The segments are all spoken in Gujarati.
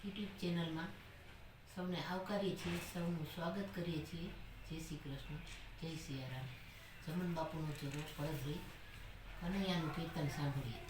યુટ્યુબ ચેનલમાં સૌને આવકારીએ છીએ, સૌનું સ્વાગત કરીએ છીએ. જય શ્રી કૃષ્ણ, જય સિયારામ. જમન બાપુનો ચોરો પડધરી કનૈયાનું કીર્તન સાંભળીએ.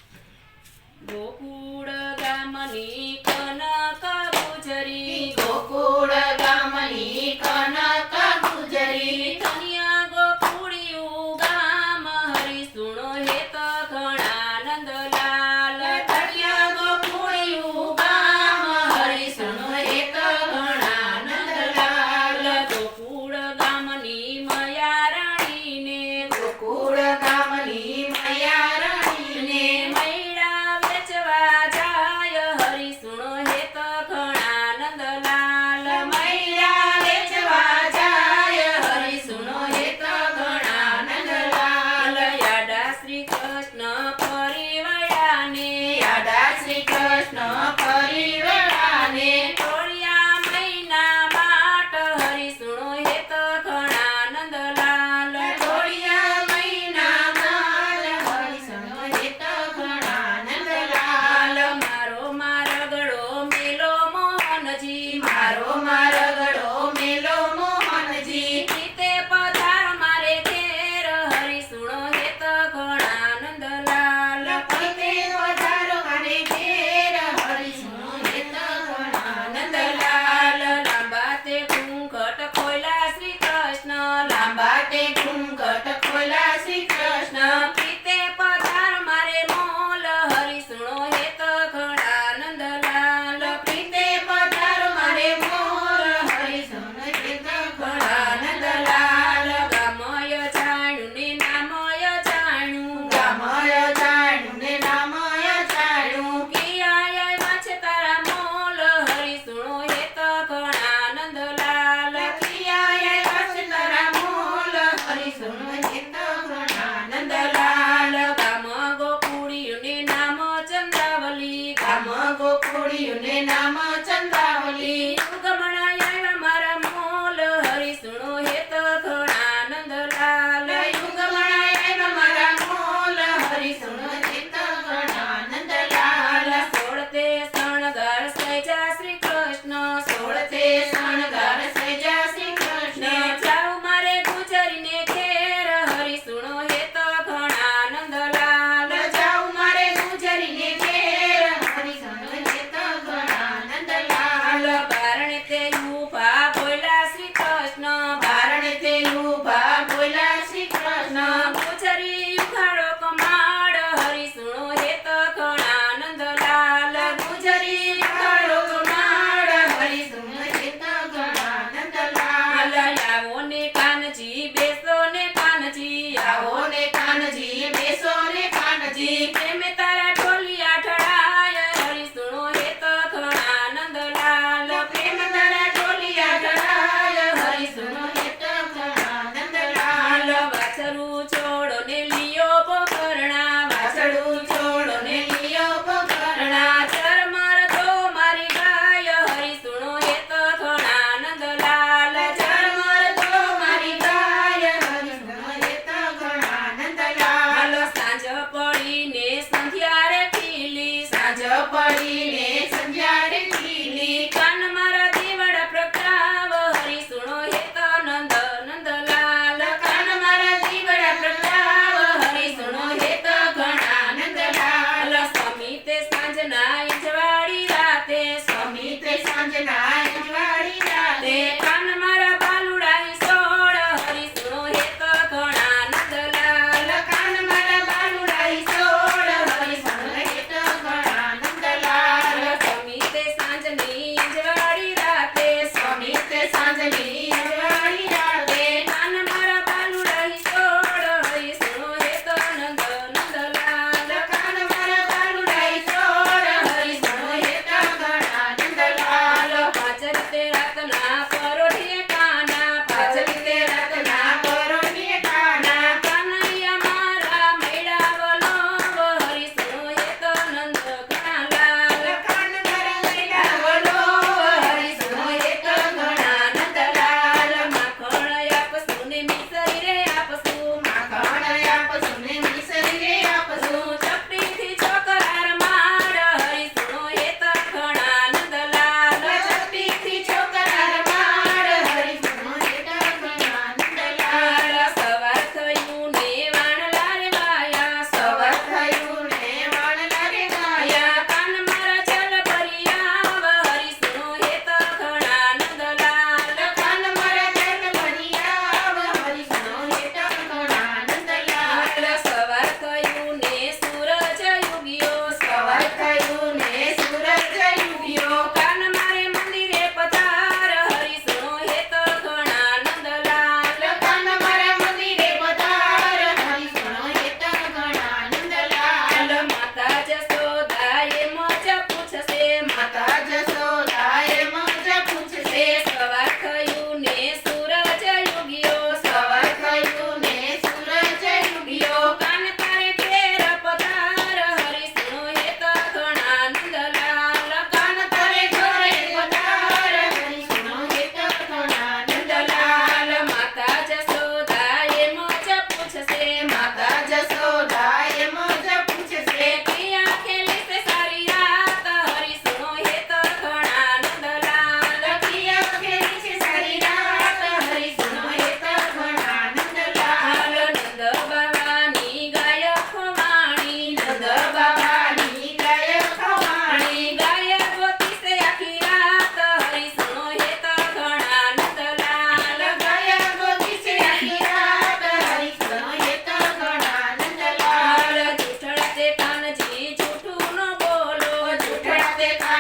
ગોકુળ ગામની કનક ગુજરી, ગોકુળ ગામની કનક ગુજરી, કન્યા ગોકુળિયું ગામ હરી સુણો હેત ઘણા નંદલાલ. કન્યા ગોકુળિયું ગામ હરિ સુનો હેત ઘણા નંદલાલ. ગોકુળ ગામની મયા રાણીને, ગોકુળ ગામની મયા રાણીને, મૈડા વેચવા જાય હરી સુણો હેત ઘણા નંદલાલ. મૈયા વેચવા જાય હરિ સુનો હેત ઘણા નંદલાલ. યાડા શ્રી કૃષ્ણ પરિવાળાને, યાદા શ્રી કૃષ્ણ પરિવારાને, ટોળિયા મહિના માટ હરી સુણો હેત ઘણા નંદલાલ. ટોળિયા મહિના માલ હરિ સુનો હેત ઘણા નંદલાલ. મારો મારગડો મેલો મોહનજી, મારો મારગડો મેલો મોહનજી, ગીતે પધાર મારે ઘેર હરી સુણો હેત ઘણા નંદલાલ. પૈતે પધારો મારે ઘેર હરિ સુનો હેત ઘણા નંદલાલ. લાંબા તે ઘૂંઘટ ખોલ્યા શ્રી કૃષ્ણ, લાંબા તે ઘૂંઘટ ખોલ્યા શ્રી કૃષ્ણ, ગીતે પધાર મારે મોલ હરી સુણો હેત ઘણા નંદલાલ. પીતે પધારો મારે મોર હરિ સુનો હેત ઘણા નંદલાલ. ગામય જાણ્યું ને નામય જાણ્યું, ગામય જાણ્યું ને નામય જાણ્યું, કિયાય વાંચે તારા મોલ હરી સુણો હેત ઘણા નંદલાલ. લખિયાએ વસ તારા મોલ હરિ સુનો હેત ઘણા નંદલાલ. ગામ ગોકુળિયું ને નામ ચંદ્રાવલી, ગામ ગોકુળિયું ને નામ ચંદ્રાવલી, ગમણા આવ્યા મારા મોલ હરી સુણો હેત ઘણા નંદલાલ. યુગમણાએ મારા મોલ હરિ સુનો હેત ઘણા નંદલાલ. સોળતે શણગાર સૈજા શ્રી કૃષ્ણ, સોળતે શણગાર સજા શ્રી કૃષ્ણ, જાઉ મારે ગુજરીને ઘેર હરી સુણો હેત ઘણા નંદલાલ. જાઉં મારે ગુજરીને ઘેર હરિ સુનો હેત ઘણા નંદલાલ.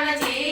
હનુમાનજી